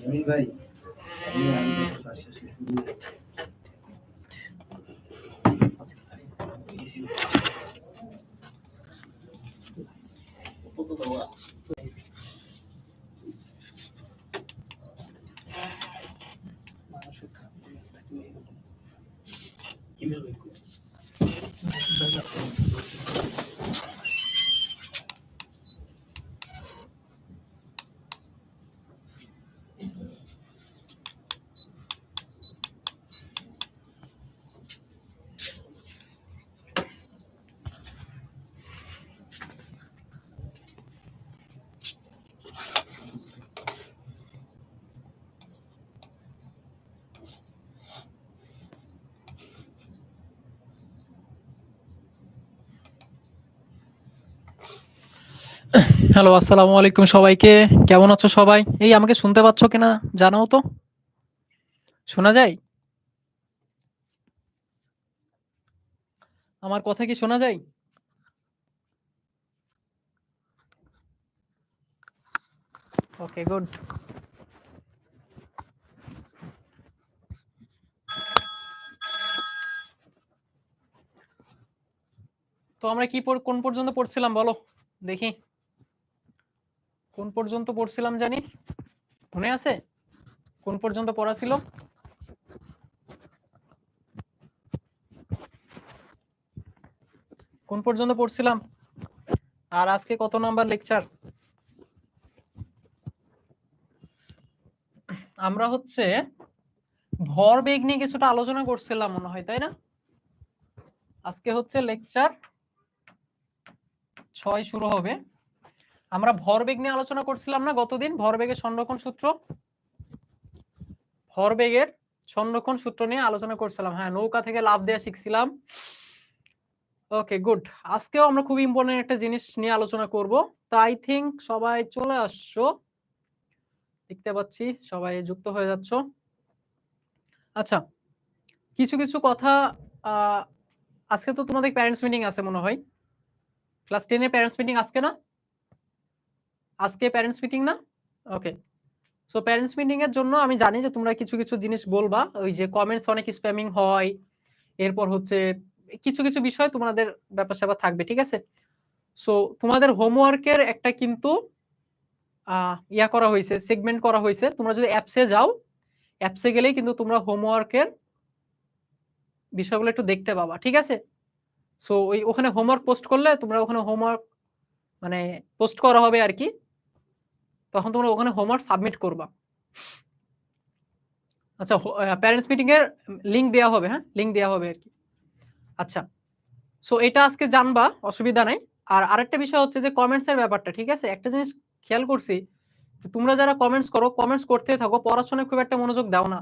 अमीर भाई अमीर आगे तो काश से शुरू तो दवा ईमेल को হ্যালো, আসসালামু আলাইকুম সবাইকে। কেমন আছো সবাই? এই আমাকে শুনতে পাচ্ছ কিনা জানাও তো। শোনা যায়? আমার কথা কি শোনা যায়? ওকে, গুড। তো আমরা কি কোন পর্যন্ত পড়ছিলাম বলো দেখি। কোন পর্যন্ত পড়ছিলাম জানি? মনে আছে? কোন পর্যন্ত পড়া ছিল? কোন পর্যন্ত পড়ছিলাম? আর আজকে কত নাম্বার লেকচার? আমরা হচ্ছে ভরবেগ নিয়ে কিছুটা আলোচনা করছিলাম মনে হয়, তাই না? আজকে হচ্ছে লেকচার 6 শুরু হবে। আমরা ভরবেগ নিয়ে আলোচনা করছিলাম না গতদিন? ভরবেগের সংরক্ষণ সূত্র, ভরবেগের সংরক্ষণ সূত্র নিয়ে আলোচনা করছিলাম। হ্যাঁ, নৌকা থেকে লাফ দেওয়া শিখছিলাম। ওকে, গুড। আজকেও আমরা খুব ইম্পর্টেন্ট একটা জিনিস নিয়ে আলোচনা করব। তো আই থিংক সবাই চলে আসছো, দেখতে পাচ্ছি সবাই যুক্ত হয়ে যাচ্ছ। আচ্ছা, কিছু কিছু কথা। আজকে তো তোমাদের প্যারেন্টস মিটিং আছে মনে হয়। ক্লাস 10 এর প্যারেন্টস মিটিং আজকে না? আজকে প্যারেন্টস মিটিং না? ওকে। সো প্যারেন্টস মিটিং এর জন্য আমি জানি যে তোমরা কিছু কিছু জিনিস বলবা। ওই যে কমেন্টস অনেক স্প্যামিং হয়, এরপর হচ্ছে কিছু কিছু বিষয় তোমাদের ব্যাপার স্যাপার থাকবে, ঠিক আছে? সো তোমাদের হোমওয়ার্কের একটা কিন্তু ইয়া করা হয়েছে, সেগমেন্ট করা হয়েছে। তোমরা যদি অ্যাপসে যাও, অ্যাপসে গেলেই কিন্তু তোমরা হোমওয়ার্কের বিষয়গুলো একটু দেখতে পাবা, ঠিক আছে? সো ওখানে হোমওয়ার্ক পোস্ট করলে তোমরা ওখানে হোমওয়ার্ক মানে পোস্ট করা হবে আর কি, তখন তোমরা ওখানে হোমওয়ার্ক সাবমিট করবা। আচ্ছা, প্যারেন্টস মিটিং এর লিংক দেওয়া হবে। হ্যাঁ, লিংক দেওয়া হবে আর কি। আচ্ছা, সো এটা আজকে জানবা, অসুবিধা নাই। আর আরেকটা বিষয় হচ্ছে যে কমেন্টস এর ব্যাপারটা, ঠিক আছে? একটা জিনিস খেয়াল করছি যে তোমরা যারা কমেন্টস করো, কমেন্টস করতে থাকো, পড়াশোনায় খুব একটা মনোযোগ দাও না।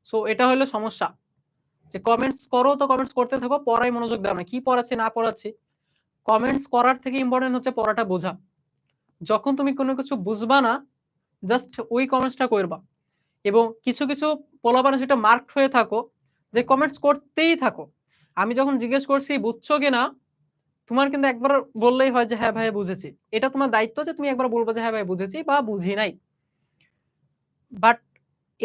সো এটা হলো সমস্যা, যে কমেন্টস করো তো কমেন্টস করতে থাকো, পড়ায় মনোযোগ দাও না। কি পড়াচ্ছি না পড়াচ্ছি, কমেন্টস করার থেকে ইম্পর্টেন্ট হচ্ছে পড়াটা বোঝা। যখন তুমি কোনো কিছু বুঝবা না, জাস্ট ওই কমেন্টসটা করবা। এবং কিছু কিছু পোলাপান সেটা মার্ক হয়ে থাকো যে কমেন্টস করতেই থাকো। আমি যখন জিজ্ঞেস করছি বুঝছো কিনা, তোমার কিন্তু একবার বললেই হয় যে হ্যাঁ ভাই বুঝেছি। এটা তোমার দায়িত্ব যে তুমি একবার বলবা যে হ্যাঁ ভাই বুঝেছি বা বুঝি নাই, বাট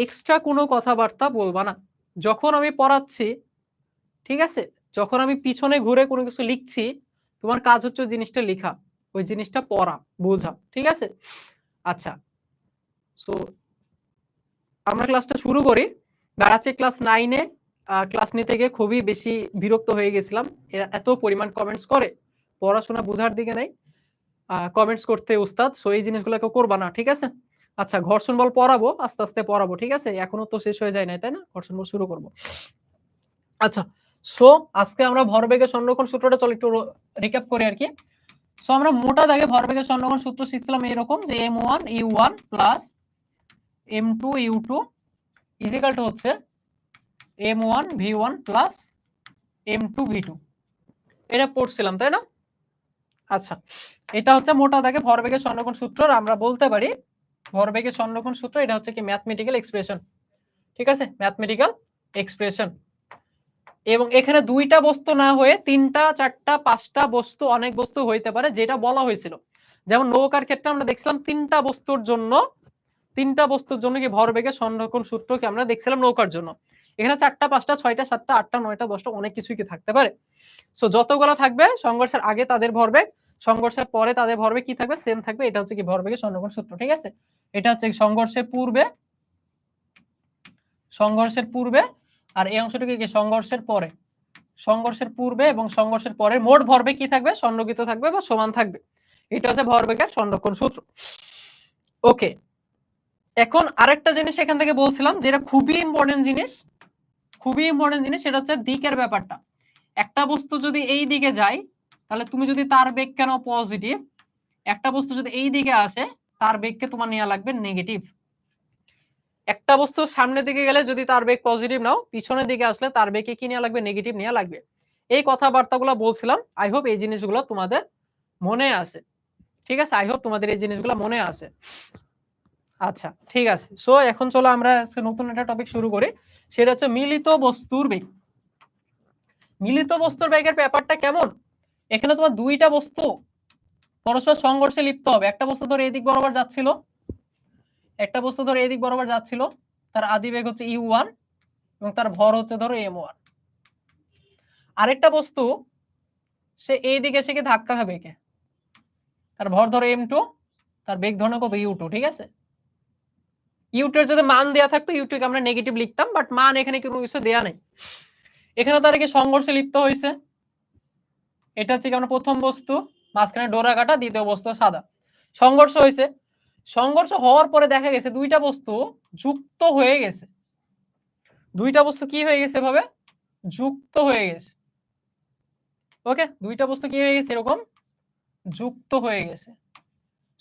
এক্সট্রা কোনো কথাবার্তা বলবা না। যখন আমি পড়াচ্ছি, ঠিক আছে, যখন আমি পিছনে ঘুরে কোনো কিছু লিখছি, তোমার কাজ হচ্ছে ওই জিনিসটা লেখা, ওই জিনিসটা পড়া, বোঝা, ঠিক আছে? আচ্ছা, সো আমরা ক্লাসটা শুরু করি। আর আজকে ক্লাস 9 এ ক্লাস নিতে গিয়ে খুবই বেশি বিরক্ত হয়ে গেছিলাম। এরা এত পরিমাণ কমেন্টস করে, পড়াশোনা বোঝার দিকে নাই, কমেন্টস করতে উস্তাদ। সো এই জিনিসগুলো কেউ করবা না, ঠিক আছে? আচ্ছা, ঘর্ষণ বল পড়াবো, আস্তে আস্তে পড়াবো, ঠিক আছে? এখনো তো শেষ হয়ে যায় নাই, তাই না? ঘর্ষণ বল শুরু করব। আচ্ছা, সো আজকে আমরা ভরবেগের সংরক্ষণ সূত্রটা চল একটু রিক্যাপ করি আর কি। সো আমরা মোটা দাগে ভরবেগের সংরক্ষণ সূত্র শিখছিলাম এরকম যে m1 u1 plus m2 u2 is equal to হচ্ছে m1 v1 plus m2 v2। এটা পড়ছিলাম, তাই না? আচ্ছা, এটা হচ্ছে মোটা দাগে ভরবেগের সংরক্ষণ সূত্র। আমরা বলতে পারি ভরবেগের সংরক্ষণ সূত্র এটা হচ্ছে কি ম্যাথমেটিক্যাল এক্সপ্রেশন, ঠিক আছে? Mathematical expression. এবং এখানে দুইটা বস্তু না হয়ে তিনটা, চারটা, পাঁচটা বস্তু, অনেক বস্তু হইতে পারে, যেটা বলা হয়েছিল। যেমন নৌকার ক্ষেত্রে আমরা দেখছিলাম তিনটা বস্তুর জন্য তিনটা বস্তুর জন্য কি ভরবেগের সংরক্ষণ সূত্র কি আমরা দেখছিলাম নৌকার জন্য। এখানে 4টা 5টা 6টা 7টা 8টা 9টা 10টা অনেক কিছুই কি থাকতে পারে। সো যতগুলো থাকবে সংঘর্ষের আগে তাদের ভরবেগ, সংঘর্ষের পরে তাদের ভরবেগ কি থাকবে, সেম থাকবে। এটা হচ্ছে কি ভরবেগের সংরক্ষণ সূত্র, ঠিক আছে। এটা হচ্ছে সংঘর্ষের পূর্বে আর এই অংশটুকু কি সংঘর্ষের পরে। সংঘর্ষের পূর্বে এবং সংঘর্ষের পরে মোট ভরবেগ কি থাকবে, সংরক্ষিত থাকবে বা সমান থাকবে। এটা হচ্ছে ভরবেগের সংরক্ষণ সূত্র। ওকে, এখন আরেকটা জিনিস এখান থেকে বলছিলাম যেটা খুবই ইম্পর্টেন্ট জিনিস, সেটা হচ্ছে দিকের ব্যাপারটা। একটা বস্তু যদি এই দিকে যায় তাহলে তুমি যদি তার বেগ কেন পজিটিভ, একটা বস্তু যদি এই দিকে আসে তার বেগকে তোমার নেওয়া লাগবে নেগেটিভ। একটা বস্তু সামনের দিকে গেলে যদি তার বেগ পজিটিভ নাও, পিছনের দিকে আসলে তার বেগকে কি নেওয়া লাগবে, নেগেটিভ নেওয়া লাগবে। এই কথাবার্তাগুলো বলছিলাম। আই হোপ এই জিনিসগুলো তোমাদের মনে আছে, ঠিক আছে। আই হোপ তোমাদের এই জিনিসগুলো মনে আছে। আচ্ছা ঠিক আছে। সো এখন চলো আমরা নতুন একটা টপিক শুরু করি, সেটা হচ্ছে মিলিত বস্তুর বেগ। মিলিত বস্তুর বেগের ব্যাপারটা কেমন, এখানে তোমার দুইটা বস্তু পরস্পর সংঘর্ষে লিপ্ত হবে। একটা বস্তু ধর এদিক বরাবর যাচ্ছিল, তার আদি বেগ হচ্ছে u1 এবং তার ভর হচ্ছে ধরো m1। আরেকটা বস্তু সে এই দিকে এসে ধাক্কা খাবে কে, তার ভর ধরো m2, তার বেগ ধরো কত u2, ঠিক আছে। u2 এর যদি মান দেয়া থাকতো u2 কে আমরা নেগেটিভ লিখতাম, বাট মান এখানে কোনো কিছু দেয়া নেই। এখানে তার কি সংঘর্ষে লিপ্ত হয়েছে। এটা হচ্ছে কি আমরা প্রথম বস্তু, মাঝখানে ডোরা কাটা, দ্বিতীয় বস্তু সাদা, সংঘর্ষ হয়েছে। সংঘর্ষ হওয়ার পরে দেখা গেছে দুইটা বস্তু যুক্ত হয়ে গেছে। দুইটা বস্তু কি হয়ে গেছে, ভাবে যুক্ত হয়ে গেছে। ওকে, দুইটা বস্তু কি হয়ে গেছে, এরকম যুক্ত হয়ে গেছে।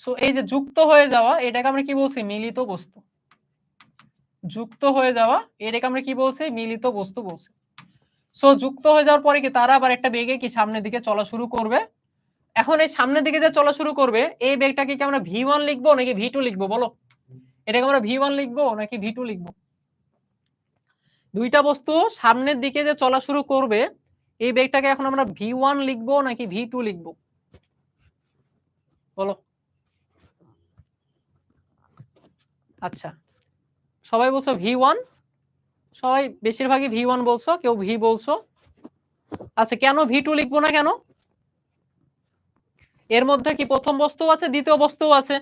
সো এই যে যুক্ত হয়ে যাওয়া, এটাকে আমরা কি বলছি, মিলিত বস্তু। যুক্ত হয়ে যাওয়া এটাকে আমরা কি বলছি, মিলিত বস্তু বলছি। সো যুক্ত হয়ে যাওয়ার পরে কি তারা আবার একটা বেগে কি সামনের দিকে চলা শুরু করবে। এখন এই সামনের দিকে যে চলা শুরু করবে, এই বেগটাকে কি আমরা v1 লিখবো নাকি v2 লিখবো, বলো। এটাকে আমরা v1 লিখবো নাকি v2 লিখবো। দুইটা বস্তু সামনের দিকে যে চলা শুরু করবে, এই বেগটাকে এখন আমরা v1 লিখবো নাকি v2 লিখবো, বলো। আচ্ছা, সবাই বলছো v1, সবাই বেশিরভাগই v1 বলছো, কেউ v বলছো। আচ্ছা, কেন v2 লিখবো না কেন, এর মধ্যে কি প্রথম বস্তু আছে দ্বিতীয় বস্তু আছে,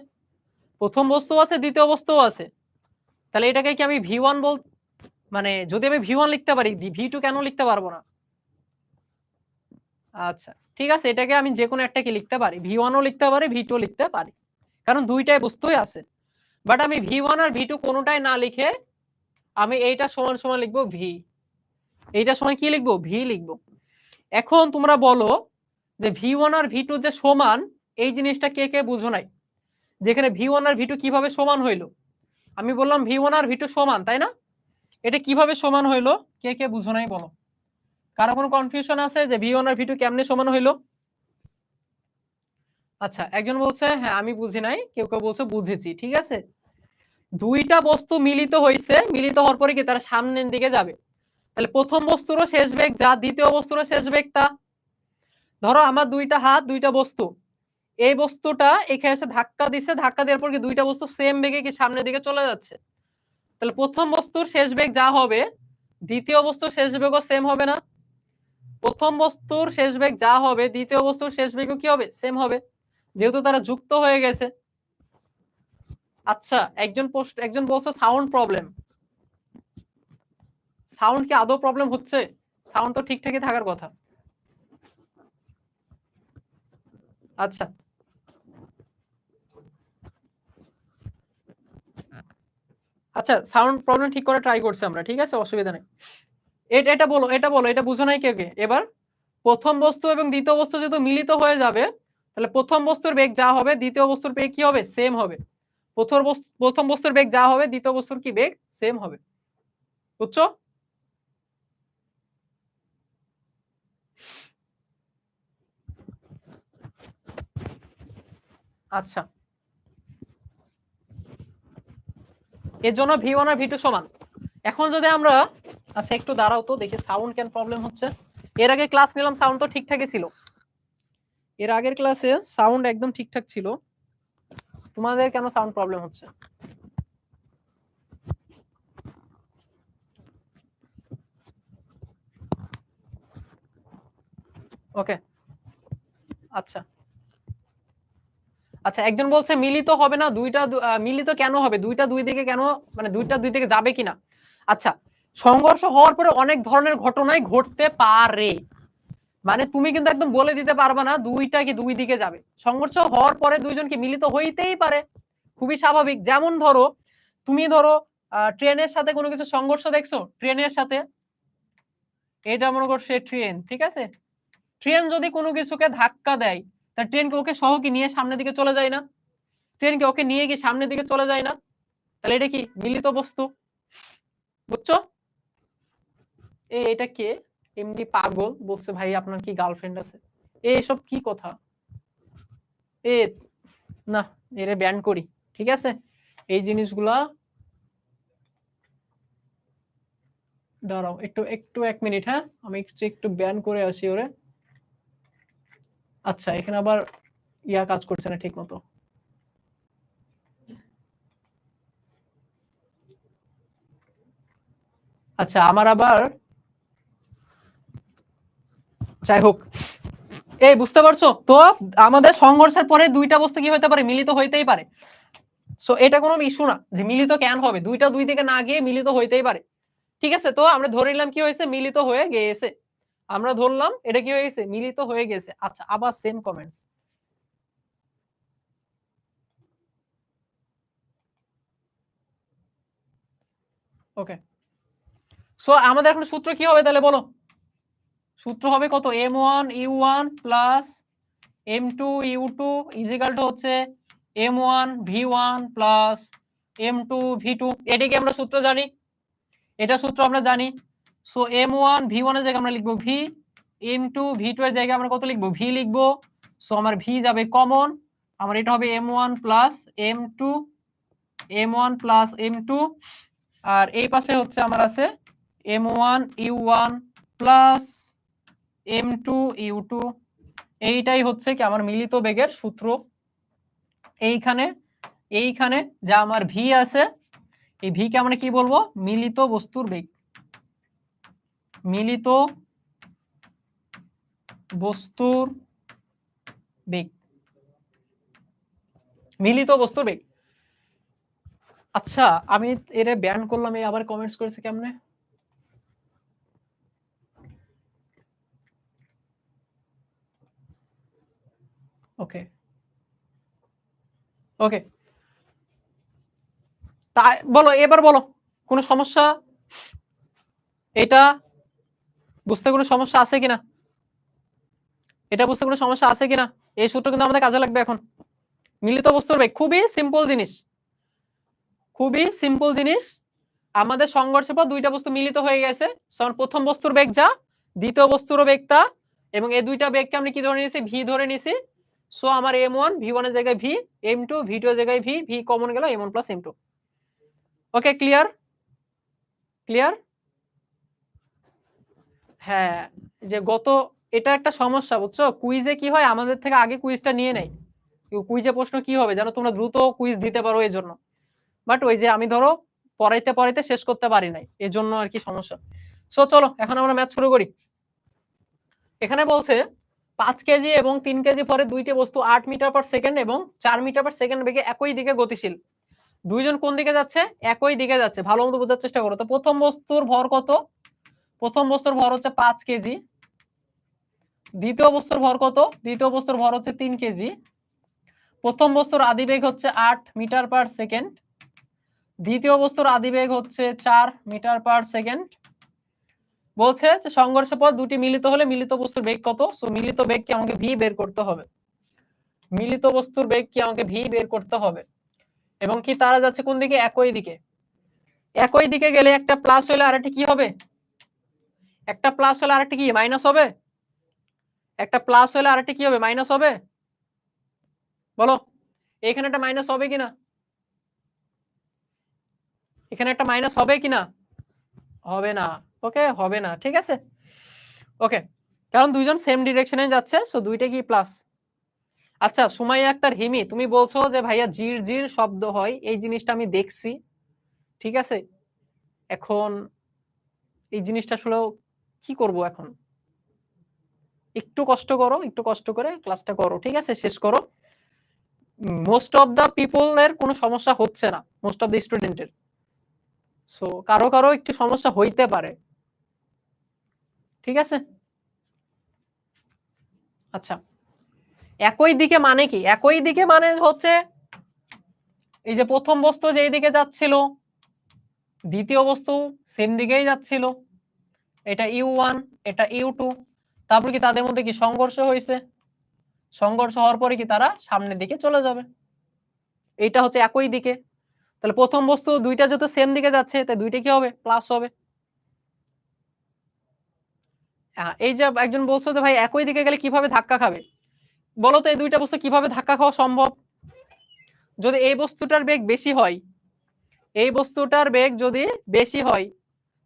দ্বিতীয় বস্তু আছে। তাহলে এটাকে কি আমি v1 মানে যদি আমি v1 লিখতে পারি, v2 কেন লিখতে পারবো না। আচ্ছা ঠিক আছে, এটাকে আমি যে কোনো একটা কি লিখতে পারি, v1 ও লিখতে পারি, v2 লিখতে পারি, কারণ দুইটাই বস্তুই আছে। বাট আমি v1 আর v2 কোনোটাই না লিখে আমি এইটা সমান সমান লিখবো v, এইটা সমান কি লিখবো, v লিখবো। এখন তোমরা বলো যে v1 আর v2 যে সমান, এই জিনিসটা কে কে বুঝো নাই, যেখানে v1 আর v2 কিভাবে সমান হইলো। আমি বললাম v1 আর v2 সমান, তাই না। এটা কিভাবে সমান হইলো, কে কে বুঝো নাই বলো। কারো কোনো কনফিউশন আছে যে v1 আর v2 কেমনে সমান হইলো। আচ্ছা, একজন বলছে হ্যাঁ আমি বুঝি নাই, কেউ কেউ বলছে বুঝেছি, ঠিক আছে। দুইটা বস্তু মিলিত হইছে, মিলিত হওয়ার পরে কি তারা সামনের দিকে যাবে। তাহলে প্রথম বস্তুরও শেষ বেগ যা, দ্বিতীয় বস্তুরও শেষ বেগ তা। ধরো আমার দুইটা হাত, দুইটা বস্তু, এই বস্তুটা এখানে এসে ধাক্কা দিছে, ধাক্কা দেওয়ার পর কি দুইটা বস্তু সেম বেগে কি সামনের দিকে চলে যাচ্ছে। তাহলে প্রথম বস্তুর শেষ বেগ যা হবে, দ্বিতীয় বস্তুর শেষ বেগও সেম হবে না। প্রথম বস্তুর শেষ বেগ যা হবে, দ্বিতীয় বস্তুর শেষ বেগও কি হবে, সেম হবে, যেহেতু তারা যুক্ত হয়ে গেছে। আচ্ছা, একজন বলছে সাউন্ড প্রবলেম। সাউন্ড কি আদৌ প্রবলেম হচ্ছে, সাউন্ড তো ঠিকঠাকই থাকার কথা। আচ্ছা আচ্ছা, সাউন্ড প্রবলেম ঠিক করে ট্রাই করছি আমরা, ঠিক আছে, অসুবিধা নেই। এটা বলো, এটা বুঝো নাই কেউ কে। এবার প্রথম বস্তু এবং দ্বিতীয় বস্তু যেহেতু মিলিত হয়ে যাবে, তাহলে প্রথম বস্তুর বেগ যা হবে, দ্বিতীয় বস্তুর বেগ কি হবে, সেম হবে। প্রথম বস্তুর বেগ যা হবে, দ্বিতীয় বস্তুর কি বেগ সেম হবে, বুঝছো। আচ্ছা, এর জন্য v1 আর v2 সমান। এখন যদি আমরা, আচ্ছা একটু দাঁড়াও তো দেখি সাউন্ড কেন প্রবলেম হচ্ছে। এর আগে ক্লাস নিলাম, সাউন্ড তো ঠিকঠাকই ছিল, এর আগের ক্লাসে সাউন্ড একদম ঠিকঠাক ছিল, তোমাদের কেন সাউন্ড প্রবলেম হচ্ছে। ওকে আচ্ছা আচ্ছা, একজন বলছে মিলিত হবে না, দুইটা মিলিত কেন হবে, দুইটা দুই দিকে কেন, মানে দুইটা দুই দিকে যাবে কিনা। আচ্ছা, সংঘর্ষ হওয়ার পরে অনেক ধরনের ঘটনাই ঘটতে পারে, মানে তুমি কিন্তু একদম বলে দিতে পারবা না দুইটা কি দুই দিকে যাবে। সংঘর্ষ হওয়ার পরে দুইজন কি মিলিত হইতেই পারে, খুবই স্বাভাবিক। যেমন ধরো তুমি ধরো ট্রেনের সাথে কোনো কিছু সংঘর্ষ দেখছো, ট্রেনের সাথে, এটা মনে করছে ট্রেন, ঠিক আছে, ট্রেন যদি কোনো কিছুকে ধাক্কা দেয়, তা ট্রেন কি ওকে সহ কি নিয়ে সামনের দিকে চলে যায় না, ট্রেন কি ওকে নিয়ে কি সামনের দিকে চলে যায় না, তাহলে এটা কি মিলিত বস্তু, বুঝছো? এটা কে এমনি পাগল বলছে ভাই আপনার কি গার্লফ্রেন্ড আছে, এসব কি কথা, এ না, এরে ব্যান করি, ঠিক আছে, এই জিনিসগুলা। দাঁড়াও একটু একটু 1 মিনিট, হ্যাঁ আমি একটু ব্যান করে আসি ওরে। আচ্ছা, এখানে আবার ইয়া কাজ করছে না ঠিক মতো। আচ্ছা, আমার আবার, যাই হোক, এই বুঝতে পারছো তো, আমাদের সংঘর্ষের পরে দুইটা বস্তু কি হতে পারে, মিলিত হইতেই পারে। সো এটা কোনো ইস্যু না যে মিলিত কেন হবে, দুইটা দুই দিকে না গিয়ে মিলিত হইতেই পারে, ঠিক আছে। তো আমরা ধরে নিলাম কি হয়েছে, মিলিত হয়ে গেছে, আমরা ধরলাম এটা কি হয়ে গেছে, মিলিত হয়ে গেছে। আচ্ছা, আবার সেম কমেন্টস, ওকে। সো আমাদের এখন সূত্র কি হবে তাহলে বলো, সূত্র হবে কত, m1 u1 plus m2 u2 is equal to হচ্ছে m1 v1 plus m2 v2, এটাকে আমরা সূত্র জানি, এটা সূত্র আমরা জানি। সো m1 v1 এর জায়গায় আমরা লিখবো v, m2 v2 এর জায়গায় আমরা কত লিখবো, v লিখবো। সো আমার v যাবে কমন, আমার এটা হবে m1 plus m2, m1 plus m2, আর এই পাশে হচ্ছে আমার আছে m1 u1 plus m2 u2, এইটাই হচ্ছে কি আমার মিলিত বেগের সূত্র। এইখানে এইখানে যা আমার v আছে, এই v কে আমরা কি বলবো, মিলিত বস্তুর বেগ, মিলিত বস্তুর বেগ, মিলিত বস্তুর বেগ। আচ্ছা, আমি এরে ব্যান করলাম, এই আবার কমেন্টস করেছে কেমনে, ওকে ওকে, তা বলো এবার বলো, কোনো সমস্যা, এটা বুঝতে কোনো সমস্যা আছে কিনা, এটা বুঝতে কোনো সমস্যা আছে কিনা, এই সূত্র কিন্তু আমাদের কাজে লাগবে এখন। মিলিত বস্তুর বেগ খুবই সিম্পল জিনিস, খুবই সিম্পল জিনিস। আমাদের সংঘর্ষের পর দুইটা বস্তু মিলিত হয়ে গেছে, প্রথম বস্তুর বেগ যা, দ্বিতীয় বস্তুর বেগ তা, এবং এই দুইটা বেগকে আমরা কি ধরে নিয়েছি, ভি ধরে নিয়েছি। সো আমার m1 v1 এর জায়গায় v, m2 v2 এর জায়গায় v, v কমন গেল m1 প্লাস m2। ওকে, ক্লিয়ার ক্লিয়ার। হ্যাঁ, যে গত, এটা একটা সমস্যা বুঝছো, কুইজে কি হয়, আমাদের থেকে আগে কুইজটা নিয়ে নেয়, কুইজে প্রশ্ন কি হবে যেন তোমরা দ্রুত কুইজ দিতে পারো এই জন্য, বাট ওই যে আমি ধরো পড়াইতে পড়াইতে শেষ করতে পারি নাই, এই জন্য আর কি সমস্যা। সো চলো এখন আমরা ম্যাথ শুরু করি। এখানে বলছে 5 কেজি এবং 3 কেজি পরে দুইটি বস্তু 8 মিটার পার সেকেন্ড এবং 4 মিটার পার সেকেন্ড বেগে একই দিকে গতিশীল, দুইজন কোন দিকে যাচ্ছে, একই দিকে যাচ্ছে, ভালো মতো বোঝার চেষ্টা করো। তো প্রথম বস্তুর ভর কত, প্রথম বস্তুর ভর হচ্ছে 5 কেজি, দ্বিতীয় বস্তুর ভর কত, দ্বিতীয় বস্তুর ভর হচ্ছে 3 কেজি, প্রথম বস্তুর আদিবেগ হচ্ছে 8 মিটার পার সেকেন্ড, দ্বিতীয় বস্তুর আদিবেগ হচ্ছে 4 মিটার পার সেকেন্ড। বলছে যে সংঘর্ষের পর দুটি মিলিত হলে মিলিত বস্তুর বেগ কত, সো মিলিত বেগ কি আমাকে ভি বের করতে হবে, মিলিত বস্তুর বেগ কি আমাকে ভি বের করতে হবে, এবং কি তারা যাচ্ছে কোন দিকে, একই দিকে, একই দিকে গেলে একটা প্লাস হলে আরেকটা কি হবে, একটা প্লাস হলে আরেকটা কি মাইনাস হবে, একটা প্লাস হলে আরেকটা কি হবে, মাইনাস হবে, বলো এখানে একটা মাইনাস হবে কিনা, এখানে একটা মাইনাস হবে কিনা, হবে না, ওকে হবে না, ঠিক আছে ওকে, কারণ দুইজন সেম ডিরেকশনে যাচ্ছে, সো দুইটা কি প্লাস। আচ্ছা, সুমাইয়া আক্তার হিমি, তুমি বলছো যে ভাইয়া জির জির শব্দ হয়, এই জিনিসটা আমি দেখছি, ঠিক আছে, এখন এই জিনিসটা আসলে কি করব এখন, একটু কষ্ট করো, একটু কষ্ট করে ক্লাসটা করো, ঠিক আছে, শেষ করো। মোস্ট অফ দা পিপলের কোনো সমস্যা হচ্ছে না, মোস্ট অফ দ্য স্টুডেন্টের। সো কারো কারো একটু সমস্যা হইতে পারে, ঠিক আছে। আচ্ছা, একই দিকে মানে কি? একই দিকে মানে হচ্ছে এই যে প্রথম বস্তু যেই দিকে যাচ্ছিল, দ্বিতীয় বস্তু সেম দিকেই যাচ্ছিল, এটা U1, এটা U2, তারপর কি তাদের মধ্যে কি সংঘর্ষ হয়েছে? সংঘর্ষ হওয়ার পরে কি তারা সামনের দিকে চলে যাবে, এটা হচ্ছে একই দিকে। তাহলে প্রথম বস্তু দুইটা যেহেতু সেম দিকে যাচ্ছে, তাই দুইটা কি হবে? প্লাস হবে। এই যে একজন বলছো যে ভাই একই দিকে গেলে কিভাবে ধাক্কা খাবে, বলো তো এই দুইটা বস্তু কিভাবে ধাক্কা খাওয়া সম্ভব? যদি এই বস্তুটার বেগ বেশি হয়, এই বস্তুটার বেগ যদি বেশি হয়,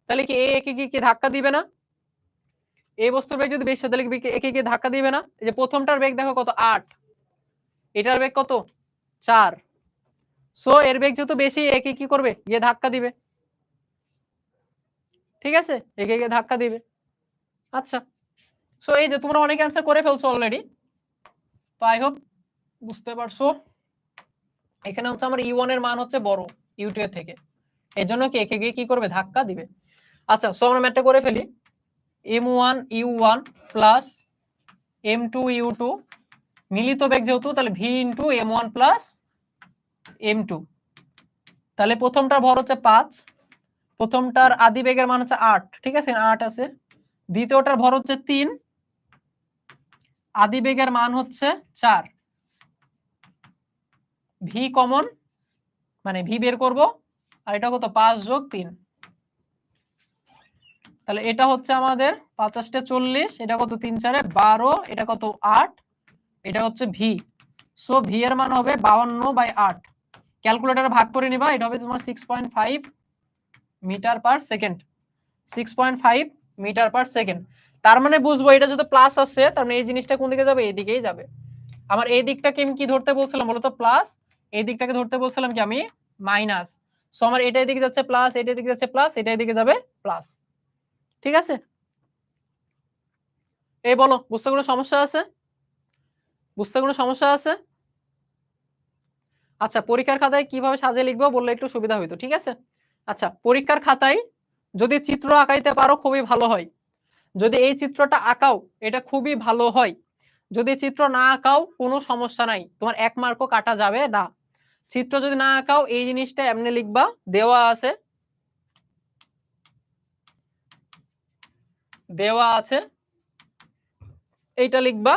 তাহলে কি একে কি ধাক্কা দিবে না? এই বস্তুর বেগ যদি বেশি হয় তাহলে কি একে কি ধাক্কা দিবে না? এই যে প্রথমটার বেগ দেখো কত, 8, এটার বেগ কত, 4। সো এর বেগ যেহেতু বেশি, একে কি করবে? গিয়ে ধাক্কা দিবে, ঠিক আছে, একে গিয়ে ধাক্কা দিবে। আচ্ছা, সো এই যে তোমরা অনেক অ্যান্সার করে ফেলছো অলরেডি, তো আই হোপ বুঝতে পারছো। এখানে হচ্ছে আমার U1 এর মান হচ্ছে বড় U2 এর থেকে, এই জন্য কি একে গিয়ে কি করবে? ধাক্কা দিবে। আচ্ছা, সো আমরা ম্যাথটা করে ফেলি। M1 U1 plus M2 U2 মিলিত বেগ যেহেতু, তাহলে V into M1 plus M2। তাহলে প্রথমটার ভর হচ্ছে 5, প্রথমটার আদি বেগের মান হচ্ছে 8, ঠিক আছে, 8 আছে। দ্বিতীয়টার ভর হচ্ছে 3, আদি বেগের মান হচ্ছে 4। V কমন, মানে V বের করব, আর এটা কত? 5 যোগ 3, তাহলে এটা হচ্ছে আমাদের 50 40, এটা কত? 3 4 12, এটা কত? 8, এটা হচ্ছে V। সো V এর মান হবে 52/8। ক্যালকুলেটরে ভাগ করে নিবা, এটা হবে তোমার 6.5 metre per second, 6.5 metre per second. তার মানে বুঝবো এটা যদি প্লাস আসে, তার মানে এই জিনিসটা কোন দিকে যাবে? এই দিকেই যাবে। আমার এই দিকটাকে আমি কি ধরতে বলছিলাম বলতো? প্লাস। এই দিকটাকে ধরতে বলছিলাম কি আমি? মাইনাস। সো আমার এটা এদিকে যাচ্ছে প্লাস, এটা এদিকে যাচ্ছে প্লাস, এটা এদিকে যাবে প্লাস, ঠিক আছে। এই বলো, বুঝতে কোনো সমস্যা আছে? বুঝতে কোনো সমস্যা আছে? আচ্ছা, পরীক্ষার খাতায় কিভাবে সাজিয়ে লিখবো বললে একটু সুবিধা হইতো, ঠিক আছে। আচ্ছা, পরীক্ষার খাতায় যদি চিত্র আঁকাইতে পারো খুবই ভালো হয়, যদি এই চিত্রটা আঁকাও এটা খুবই ভালো হয়, যদি চিত্র না আঁকাও কোনো সমস্যা নাই, তোমার 1 মার্কও কাটা যাবে না। চিত্র যদি না আঁকাও এই জিনিসটা এমনি লিখবা, দেওয়া আছে, দেওয়া আছে, এইটা লিখবা,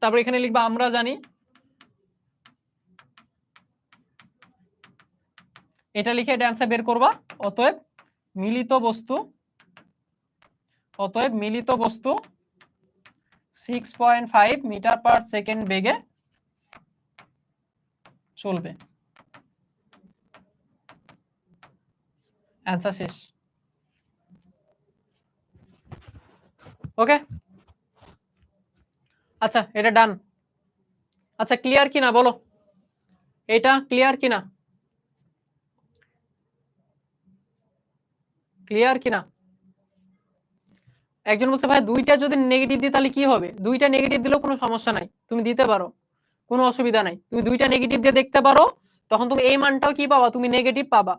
তারপর এখানে লিখবা আমরা জানি, এটা লিখে এটা অ্যান্সার বের করবা। অতএব মিলিত বস্তু, অতএব মিলিত বস্তু 6.5 মিটার পার সেকেন্ড বেগে চলবে। অ্যান্সার শেষ। ওকে, আচ্ছা এটা ডান। আচ্ছা, ক্লিয়ার কিনা বলো, এটা ক্লিয়ার কিনা? ক্লিয়ার কিনা? একজন বলছে ভাই দুইটা যদি নেগেটিভ দিই তাহলে কি হবে? দুইটা নেগেটিভ দিলেও কোনো সমস্যা নাই, তুমি দিতে পারো, কোনো অসুবিধা নাই। তুমি দুইটা নেগেটিভ দিয়ে দেখতে পারো, তখন তুমি এই মানটাও কি পাবা? তুমি নেগেটিভ পাবা,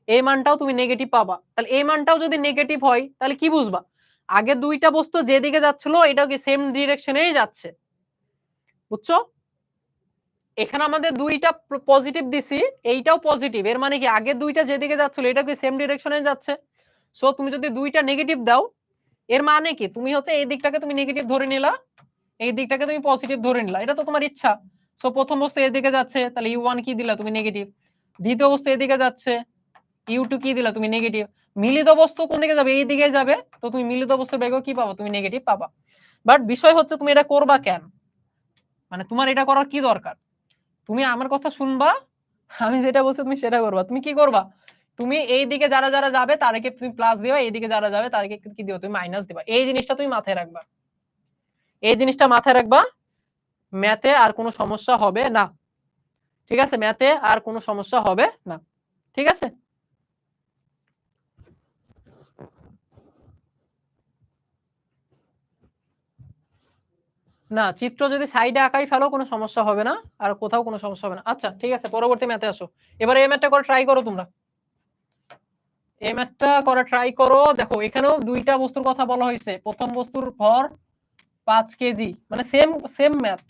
এই মানটাও তুমি নেগেটিভ পাবা। তাহলে এই মানটাও যদি নেগেটিভ হয় তাহলে কি বুঝবা? আগে দুইটা বস্তু যেদিকে যাচ্ছিল এটাও কি সেম ডিরেকশনেই যাচ্ছে, বুঝছো? এখানে আমাদের দুইটা পজিটিভ দিছি, এইটাও পজিটিভ, এর মানে কি আগে দুইটা যেদিকে যাচ্ছিল এটা কি সেম ডিরেকশনে যাচ্ছে। সো তুমি যদি দুইটা নেগেটিভ দাও, এর মানে কি তুমি হচ্ছে এই দিকটাকে তুমি নেগেটিভ ধরে নিলা, এই দিকটাকে তুমি পজিটিভ ধরে নিলা, এটা তো তোমার ইচ্ছা। সো প্রথম বস্তু এদিকে যাচ্ছে, তাহলে U1 কি দিলা? তুমি নেগেটিভ। দ্বিতীয় বস্তু এদিকে যাচ্ছে, U2 কি দিলা? তুমি নেগেটিভ। মিলিত বস্তু কোন দিকে যাবে? এই দিকে যাবে, তো তুমি মিলিত বস্তুর বেগও কি পাবা? তুমি নেগেটিভ পাবা। বাট বিষয় হচ্ছে তুমি এটা করবা কেন, মানে তোমার এটা করার কি দরকার? তুমি আমার কথা শুনবা, আমি যেটা বলছি তুমি সেটা করবা। তুমি কি করবা? তুমি এই দিকে যারা যারা যাবে তাদেরকে তুমি প্লাস দিবা, এই দিকে যারা যাবে তাদেরকে কি দিবা? তুমি মাইনাস দিবা। এই জিনিসটা তুমি মাথায় রাখবা, এই জিনিসটা মাথায় রাখবা, ম্যাথে আর কোনো সমস্যা হবে না, ঠিক আছে, ম্যাথে আর কোনো সমস্যা হবে না, ঠিক আছে। না, চিত্র যদি সাইডে আঁকাই ফেলো কোনো সমস্যা হবে না, আর কোথাও কোনো সমস্যা হবে না। আচ্ছা ঠিক আছে, পরবর্তী ম্যাথে আসো। এবারে এই ম্যাথটা করে ট্রাই করো তোমরা। এই ম্যাথটা করা ট্রাই করো। দেখো এখানেও দুইটা বস্তুর কথা বলা হয়েছে। প্রথম বস্তুর ভর 5 কেজি, মানে সেম সেম ম্যাথ।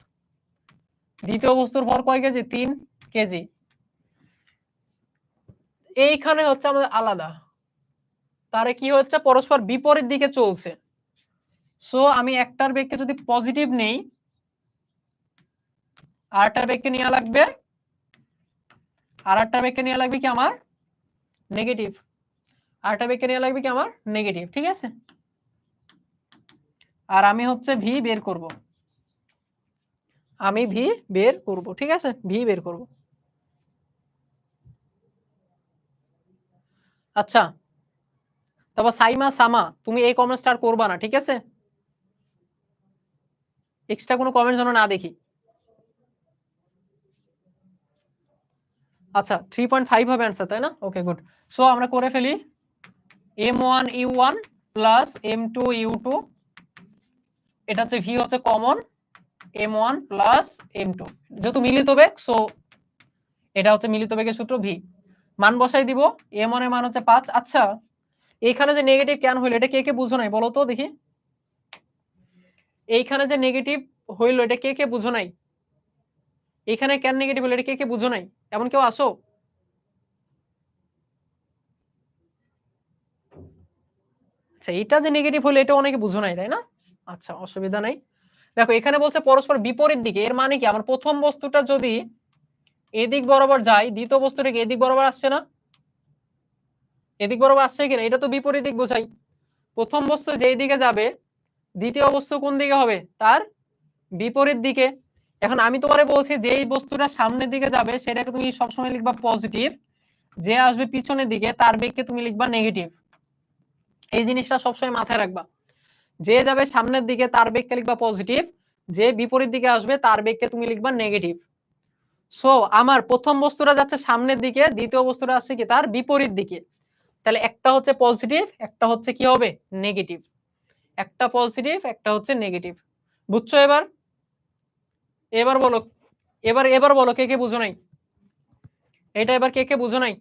দ্বিতীয় বস্তুর ভর কয় কেজি? 3 কেজি। এইখানে হচ্ছে আমাদের আলাদা, তারে কি হচ্ছে পরস্পর বিপরীত দিকে চলছে। সো আমি একটার বেগকে যদি পজিটিভ নেই, আরেকটার বেগকে নেওয়া লাগবে, আরেকটার বেগকে নেওয়া লাগবে কি আমার নেগেটিভ, আরেকটা বেগকে নেওয়া লাগবে কি আমার নেগেটিভ। ঠিক আছে, আর আমি হচ্ছে ভি বের করব, আমি ভি বের করব। ঠিক আছে, ভি বের করব। আচ্ছা, তারপর সাইমা সামা তুমি এই কমেন্টসটা আর করবা না, ঠিক আছে? এক্সট্রা কোনো কমেন্ট যেন না দেখি। আচ্ছা 3.5 হবে অ্যান্সার, তাই না? Okay good. সো আমরা করে ফেলি m1 u1 plus m2 u2, এটা হচ্ছে ভি হচ্ছে কমন, m1 প্লাস m2 যেহেতু মিলিত বেগ, সো এটা হচ্ছে মিলিত বেগের সূত্র ভি। মান বসাই দিব, m1 এর মান হচ্ছে 5। আচ্ছা এইখানে যে নেগেটিভ কেন হইলো এটা কে কে বুঝো নাই বলো তো দেখি। এইখানে যে নেগেটিভ হইলো এটা কে কে বুঝো নাই? এখানে কেন নেগেটিভ হলো এটা কে কে বুঝো নাই? এমন কেউ আসো? আচ্ছা এটা যে নেগেটিভ হলো এটা অনেকে বুঝো নাই, তাই না? আচ্ছা অসুবিধা নাই। দেখো এখানে বলছে পরস্পর বিপরীত দিকে, এর মানে কি আমার প্রথম বস্তুটা যদি এদিক বরাবর যায়, দ্বিতীয় বস্তুটা কি এদিক বরাবর আসছে না? এদিক বরাবর আসছে কিনা? এটা তো বিপরীত দিক বোঝাই। প্রথম বস্তু যেই দিকে যাবে দ্বিতীয় বস্তু কোন দিকে হবে? তার বিপরীত দিকে। এখন আমি তোমারে বলছি যে এই বস্তুটা সামনের দিকে যাবে সেটাকে তুমি সবসময় লিখবা পজিটিভ, যে আসবে পিছনের দিকে তার বেগকে তুমি লিখবা নেগেটিভ। এই জিনিসটা সবসময় মাথায় রাখবা। যে যাবে সামনের দিকে তার বেগকে লিখবা পজিটিভ, যে বিপরীত দিকে আসবে তার বেগকে তুমি লিখবা নেগেটিভ। সো আমার প্রথম বস্তুটা যাচ্ছে সামনের দিকে, দ্বিতীয় বস্তুটা আসছে কি তার বিপরীত দিকে। তাহলে একটা হচ্ছে পজিটিভ, একটা হচ্ছে কি হবে নেগেটিভ। একটা পজিটিভ, একটা হচ্ছে নেগেটিভ। বুঝছো এবার? এবার বলো, এবার বলো কে কে বুঝো নাই এটা? এবার কে কে বুঝো নাই?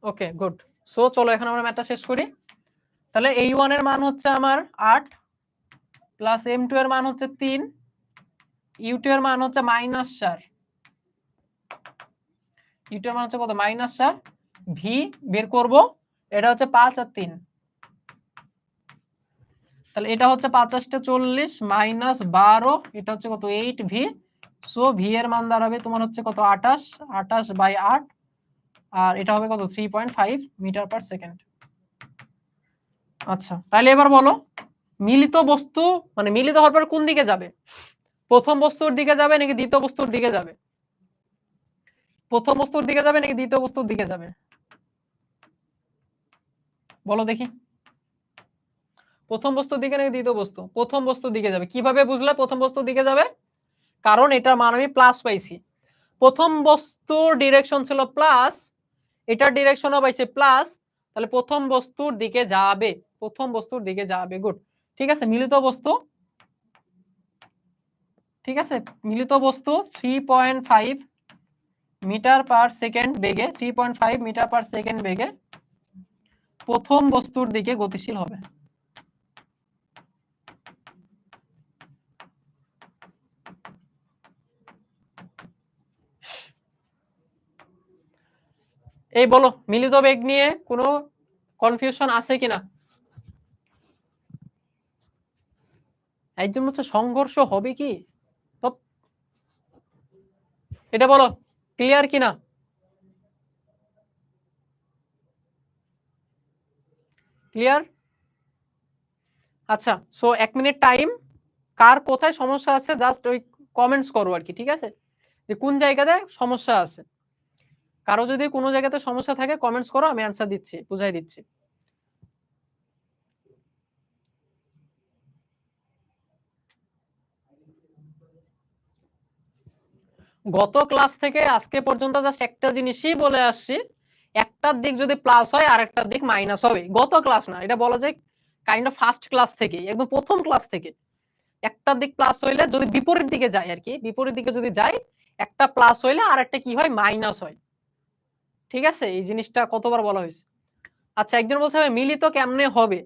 Okay good. সো চলো এখন আমরা ম্যাথটা শেষ করি। তাহলে a1 এর মান হচ্ছে আমার 8 প্লাস m2 এর মান হচ্ছে 3, u2 এর মান হচ্ছে -4, u2 এর মান হচ্ছে কত? -4। ভি বের করব, এটা হচ্ছে 5 আর 3, তাহলে এটা হচ্ছে 5 × 40 -12, এটা হচ্ছে কত 8 ভি। সো ভি এর মান দাঁড়াবে তোমার হচ্ছে কত 28, 28/8, আর এটা হবে কত 3.5 মিটার পার সেকেন্ড। আচ্ছা তাহলে এবার বলো মিলিত বস্তু মানে মিলিত হওয়ার পর কোন দিকে যাবে? প্রথম বস্তুর দিকে যাবে নাকি দ্বিতীয় বস্তুর দিকে যাবে? প্রথম বস্তুর দিকে যাবে নাকি দ্বিতীয় বস্তুর দিকে যাবে? বলো দেখি। প্রথম বস্তুর দিকে নাকি দ্বিতীয় বস্তু? প্রথম বস্তুর দিকে যাবে। কিভাবে বুঝলে প্রথম বস্তুর দিকে যাবে? কারণ এটার মান আমি প্লাস পাইছি। প্রথম বস্তুর ডিরেকশন ছিল প্লাস, এটার ডিরেকশনও পাইছে প্লাস, তাহলে প্রথম বস্তুর দিকে যাবে, প্রথম বস্তুর দিকে যাবে। গুড। ঠিক আছে, মিলিত বস্তু, ঠিক আছে, মিলিত বস্তু 3.5 মিটার পার সেকেন্ড বেগে, 3.5 মিটার পার সেকেন্ড বেগে প্রথম বস্তুর দিকে গতিশীল হবে। এই বলো মিলিত বেগ নিয়ে কোনো কনফিউশন আছে কিনা? একজন হচ্ছে সংঘর্ষ হবে কি? এটা বলো ক্লিয়ার কিনা? ক্লিয়ার? আচ্ছা সো 1 মিনিট টাইম, কার কোথায় সমস্যা আছে জাস্ট ওই কমেন্টস করো আর কি, ঠিক আছে, যে কোন জায়গাতে সমস্যা আছে। কারো যদি কোনো জায়গাতে সমস্যা থাকে কমেন্টস করো, আমি অ্যানসার দিচ্ছি, বুঝাই দিচ্ছি। গত ক্লাস থেকে আজকে পর্যন্ত জাস্ট একটা জিনিসই বলে আসছি, একটার দিক যদি প্লাস হয় আর একটার দিক মাইনাস হবে। গত ক্লাস না, এটা বলা যায় কাইন্ড অফ ফার্স্ট ক্লাস থেকে, একদম প্রথম ক্লাস থেকে। একটার দিক প্লাস হইলে যদি বিপরীত দিকে যায় আর কি, বিপরীত দিকে যদি যায়, একটা প্লাস হইলে আর একটা কি হয়, মাইনাস হয়। ঠিক আছে, এই জিনিসটা কতবার বলা হয়েছে। আচ্ছা, একজন বলছে মিলিত কেমনে হবে।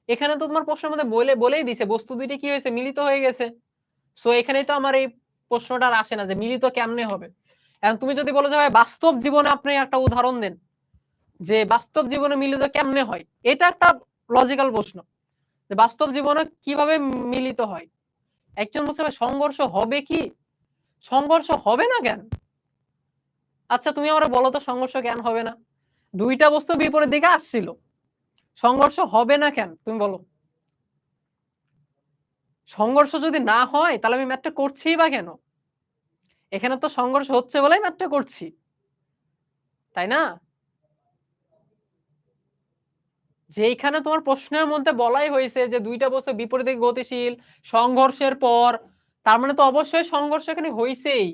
এখানে তো তোমার প্রশ্নের মধ্যে বলেই দিছে বস্তু দুইটি কি হয়েছে, মিলিত হয়ে গেছে। সো এখানেই তো আমার এই প্রশ্নটা আর আসে না যে মিলিত কেমনে হবে। এখন তুমি যদি বলো যে ভাই বাস্তব জীবনে আপনি একটা উদাহরণ দেন, যে বাস্তব জীবনে মিলিত কেমনে হয়, এটা একটা লজিক্যাল প্রশ্ন, যে বাস্তব জীবনে কিভাবে মিলিত হয়। একজন বলছে ভাই সংঘর্ষ হবে কি, সংঘর্ষ হবে না কেন। আচ্ছা তুমি আমরা বলো তো সংঘর্ষ কেন হবে না, দুইটা বস্তু বিপরীত দিকে আসছিল, সংঘর্ষ হবে না কেন তুমি বলো। সংঘর্ষ যদি না হয় তাহলে আমি ম্যাথটা করছি বা কেন, এখানে তো সংঘর্ষ হচ্ছে বলেই ম্যাথটা করছি, তাই না। যে এখানে তোমার প্রশ্নের মধ্যে বলাই হয়েছে যে দুইটা বস্তু বিপরীত দিকে গতিশীল, সংঘর্ষের পর, তার মানে তো অবশ্যই সংঘর্ষ এখানে হইছেই।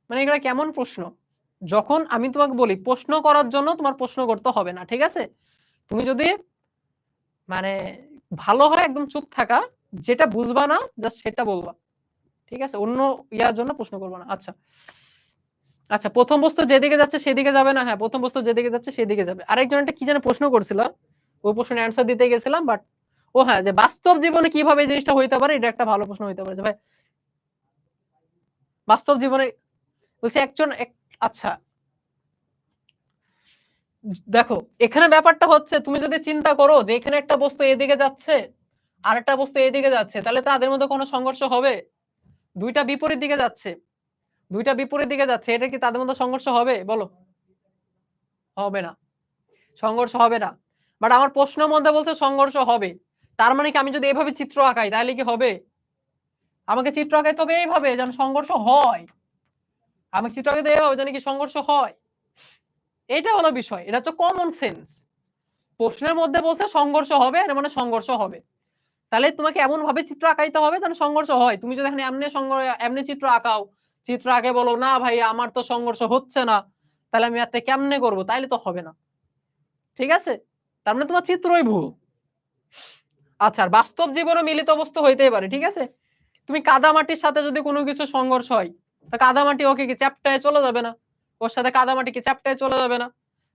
মানে এগুলো কেমন প্রশ্ন, যখন আমি তোমাকে বলি প্রশ্ন করার জন্য তোমার প্রশ্ন করতে হবে না, ঠিক আছে। তুমি যদি মানে ভালো হয় একদম চুপ থাকা, যেটা বুঝবা না জাস্ট সেটা বলবা, ঠিক আছে, অন্য ইয়ার জন্য প্রশ্ন করবো না। আচ্ছা আচ্ছা, প্রথম বস্তু যেদিকে যাচ্ছে সেদিকে যাবে না, হ্যাঁ প্রথম বস্তু যেদিকে যাচ্ছে সেদিকে যাবে। আরেকজন একটা কি যেন প্রশ্ন করছিল, ওই প্রশ্নের অ্যান্সার দিতে গেছিলাম, বাট ও হ্যাঁ, যে বাস্তব জীবনে কিভাবে এই জিনিসটা হইতে পারে, এটা একটা ভালো প্রশ্ন হইতে পারে যে ভাই বাস্তব জীবনে বলছে একজন আচ্ছা দেখো, এখানে ব্যাপারটা হচ্ছে তুমি যদি চিন্তা করো যে এখানে একটা বস্তু এদিকে যাচ্ছে আর একটা বস্তু এদিকে যাচ্ছে, তাহলে তাদের মধ্যে কোনো সংঘর্ষ হবে, দুইটা বিপরীত দিকে যাচ্ছে, দুইটা বিপরীত দিকে যাচ্ছে, এটা কি তাদের মধ্যে সংঘর্ষ হবে বলো, হবে না, সংঘর্ষ হবে না। বাট আমার প্রশ্নের মধ্যে বলছে সংঘর্ষ হবে, তার মানে কি আমি যদি এভাবে চিত্র আঁকাই তাহলে কি হবে, আমাকে চিত্র আঁকাইতে হবে এইভাবে যেন সংঘর্ষ হয়, আমাকে চিত্র আঁকাইতে এইভাবে যেন কি সংঘর্ষ হয়, এটা হলো বিষয়, এটা হচ্ছে কমন সেন্স। প্রশ্নের মধ্যে বলছে সংঘর্ষ হবে, এর মানে সংঘর্ষ হবে, তাহলে তোমাকে এমন ভাবে চিত্র আঁকাইতে হবে যেন সংঘর্ষ হয়। তুমি যদি এখানে এমনি চিত্র আঁকাও, চিত্র আগে বলো না ভাই আমার তো সংঘর্ষ হচ্ছে না, তাহলে আমি একটা কেমনে করবো, তাইলে তো হবে না, ঠিক আছে, তার মানে তোমার চিত্রই ভুল। আচ্ছা, বাস্তব জীবনে মিলিত বস্তু হইতেই পারে, ঠিক আছে। তুমি কাদামাটির সাথে যদি কোনো কিছু সংঘর্ষ হয়, তা কাদামাটি ওকে কি চ্যাপ্টায় চলে যাবে না, ওর সাথে কাদামাটি কি চ্যাপ্টায় চলে যাবে না।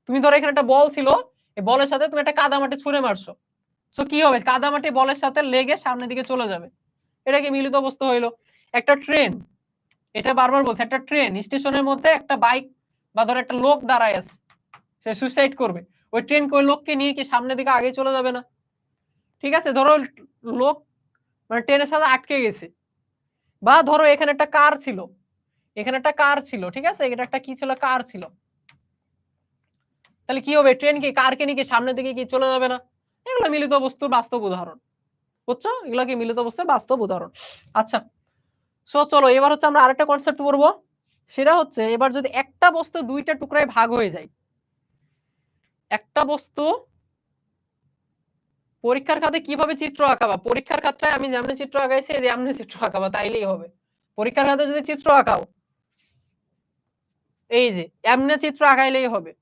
তুমি ধরো এখানে একটা বল ছিল, এই বলের সাথে তুমি একটা কাদামাটি ছুঁড়ে মারছো, সো কি হবে, কাদামাটি বলের সাথে লেগে সামনের দিকে চলে যাবে, এটা কি মিলিত বস্তু হইলো। একটা ট্রেন, এটা বারবার বলছে, একটা ট্রেন স্টেশনের মধ্যে একটা বাইক বা ধরো একটা লোক দাঁড়ায় আছে, সে সুইসাইড করবে, ওই ট্রেন ওই লোককে নিয়ে কি সামনের দিকে আগে চলে যাবে না, ঠিক আছে। ধরো লোক মানে ট্রেনের সাথে আটকে গেছে, বা ধরো এখানে একটা কার ছিল, এখানে একটা কার ছিল, ঠিক আছে, এটা একটা কি ছিল, কার ছিল, তাহলে কি হবে, ট্রেন কি কারকে নিয়ে কি সামনের দিকে কি চলে যাবে না। এগুলো মিলিত বস্তুর বাস্তব উদাহরণ, বুঝছো, এগুলো কি মিলিত বস্তুর বাস্তব উদাহরণ। আচ্ছা সো চলো এবার হচ্ছে আমরা আরেকটা কনসেপ্ট পড়বো, সেটা হচ্ছে এবার যদি একটা বস্তু দুইটা টুকরায় ভাগ হয়ে যায়, একটা বস্তু পরীক্ষার খাতে কিভাবে চিত্র আঁকাবা, পরীক্ষার খাতে আমি যেমন চিত্র আঁকাইছি যে এমনি চিত্র আঁকাবা তাইলেই হবে। পরীক্ষার খাতে যদি চিত্র আঁকাও এই যে এমনি চিত্র আঁকাইলেই হবে,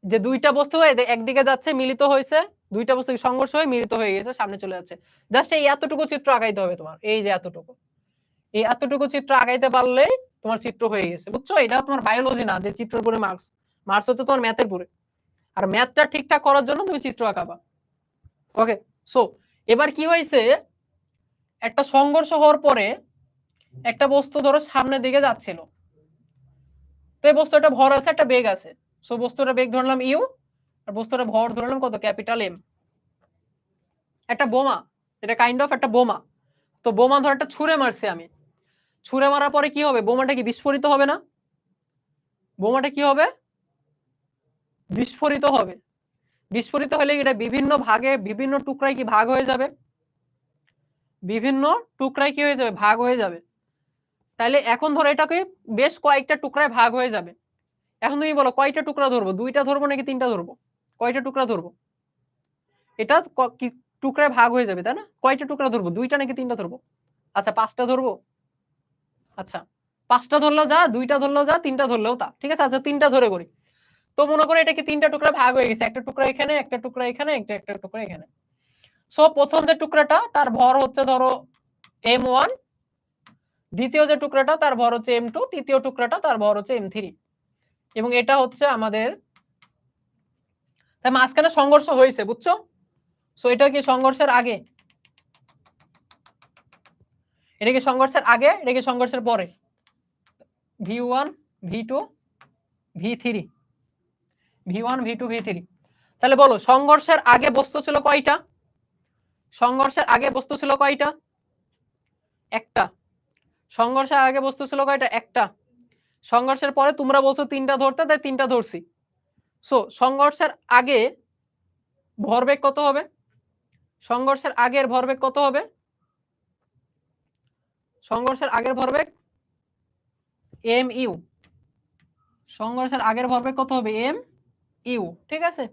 যে দুইটা বস্তু একদিকে যাচ্ছে মিলিত হয়েছে, দুইটা বস্তু সংঘর্ষ হয়ে মিলিত হয়ে গেছে, সামনে চলে যাচ্ছে, জাস্ট এই এতটুকু চিত্র আঁকাইতে হবে তোমার, এই যে এতটুকু, এই এতটুকু চিত্র আঁকাইতে পারলেই তোমার চিত্র হয়ে গেছে, বুঝছো। এটা তোমার বায়োলজি না যে চিত্রের উপরে মার্কস, মার্কস হচ্ছে তোমার ম্যাথের উপরে, আর ম্যাথটা ঠিকঠাক করার জন্য তুমি চিত্র আঁকাবা। ওকে, সো এবার কি হয়েছে, একটা সংঘর্ষ হওয়ার পরে একটা বস্তু ধরো সামনের দিকে যাচ্ছিল, তো এই বস্তুটা ভর আছে একটা বেগ আছে, সো বস্তুটা বেগ ধরলাম ইউ, আর বস্তুটা ভর ধরলাম কত, ক্যাপিটাল এম। একটা বোমা, এটা কাইন্ড অফ একটা বোমা, তো বোমা ধর একটা ছুঁড়ে মারছে আমি, ছুঁড়ে মারার পরে কি হবে, বোমাটা কি বিস্ফোরিত হবে না, বোমাটা কি হবে, বিস্ফোরিত হবে, বিস্ফোরিত হলে এটা বিভিন্ন ভাগে বিভিন্ন টুকরায় কি ভাগ হয়ে যাবে, বিভিন্ন টুকরায় কি হয়ে যাবে, ভাগ হয়ে যাবে। তাহলে এখন ধরো এটাকে বেশ কয়েকটা টুকরায় ভাগ হয়ে যাবে, এখন তুমি বলো কয়টা টুকরা ধরবো, দুইটা ধরবো নাকি তিনটা ধরবো, কয়টা টুকরা ধরবো, এটা টুকরায় ভাগ হয়ে যাবে তাই না, কয়টা টুকরা ধরবো, দুইটা নাকি তিনটা ধরবো, আচ্ছা পাঁচটা ধরবো, আচ্ছা পাঁচটা ধরলেও যা, দুইটা ধরলেও যা, তিনটা ধরলেও তা, ঠিক আছে। আচ্ছা তিনটা ধরে করি, তো মনে করো এটা কি তিনটা টুকরা ভাগ হয়ে গেছে, একটা টুকরা এখানে, একটা টুকরা এখানে, একটা টুকরা এখানে। সো প্রথম যে টুকরাটা তার ভর হচ্ছে ধরো m1, দ্বিতীয় যে টুকরাটা তার ভর হচ্ছে m2, তৃতীয় টুকরাটা তার ভর হচ্ছে m3, এবং এটা হচ্ছে আমাদের, তাই মাঝখানে সংঘর্ষ হয়েছে, বুঝছো? সো এটা কি সংঘর্ষের আগে, এটা কি সংঘর্ষের আগে, এটা কি সংঘর্ষের পরে? v1 v2 v3, v1 v2 v3। তাহলে বলো সংঘর্ষের আগে বস্তু ছিল কয়টা? সংঘর্ষের আগে বস্তু ছিল কয়টা? একটা। সংঘর্ষের আগে বস্তু ছিল কয়টা? একটা। সংঘর্ষের পরে তোমরা বলছো তিনটা ধরতে, তাই তিনটা ধরছি। সো সংঘর্ষের আগে ভরবেগ কত হবে? সংঘর্ষের আগের ভরবেগ কত হবে? সংঘর্ষের আগের ভরবেগ mu। সংঘর্ষের আগের ভরবেগ কত হবে? mu, ঠিক আছে?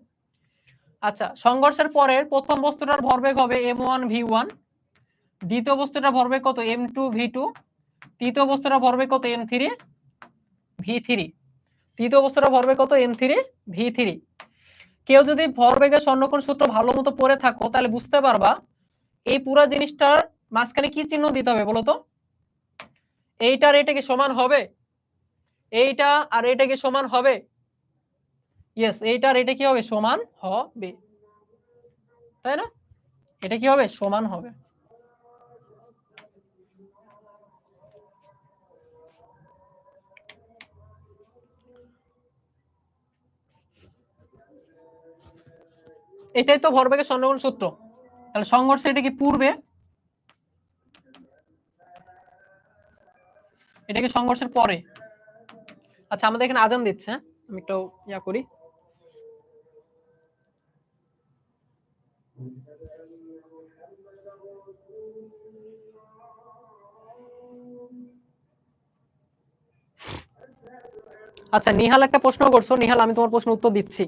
আচ্ছা, সংঘর্ষের পরের প্রথম বস্তুটার ভরবেগ হবে m1 v1, দ্বিতীয় বস্তুটার ভরবেগ কত? m2 v2, তৃতীয় বস্তুটার ভরবেগ কত? m3 v3, তৃতীয় বস্তুটার ভরবেগ কত? m3 v3। কেউ যদি ভরবেগের সংরক্ষণ সূত্র ভালো মতো পড়ে থাকো তাহলে বুঝতে পারবা এই পুরো জিনিসটার মাঝখানে কি চিহ্ন দিতে হবে বলো তো? এইটা আর এটা কি সমান হবে? এইটা আর এটা কি সমান হবে? ইয়েস, এইটা আর এটা কি হবে? সমান হবে, তাই না? এটা কি হবে? সমান হবে। এটাই তো ভরবেগের সংরক্ষণ সূত্র। তাহলে সংঘর্ষ এটা কি পূর্বে, এটা কি সংঘর্ষের পরে? আচ্ছা, আমাদের এখানে আজান দিচ্ছে, আমি একটু ইয়া করি। আচ্ছা, নিহাল একটা প্রশ্ন করছো। নিহাল, আমি তোমার প্রশ্ন উত্তর দিচ্ছি।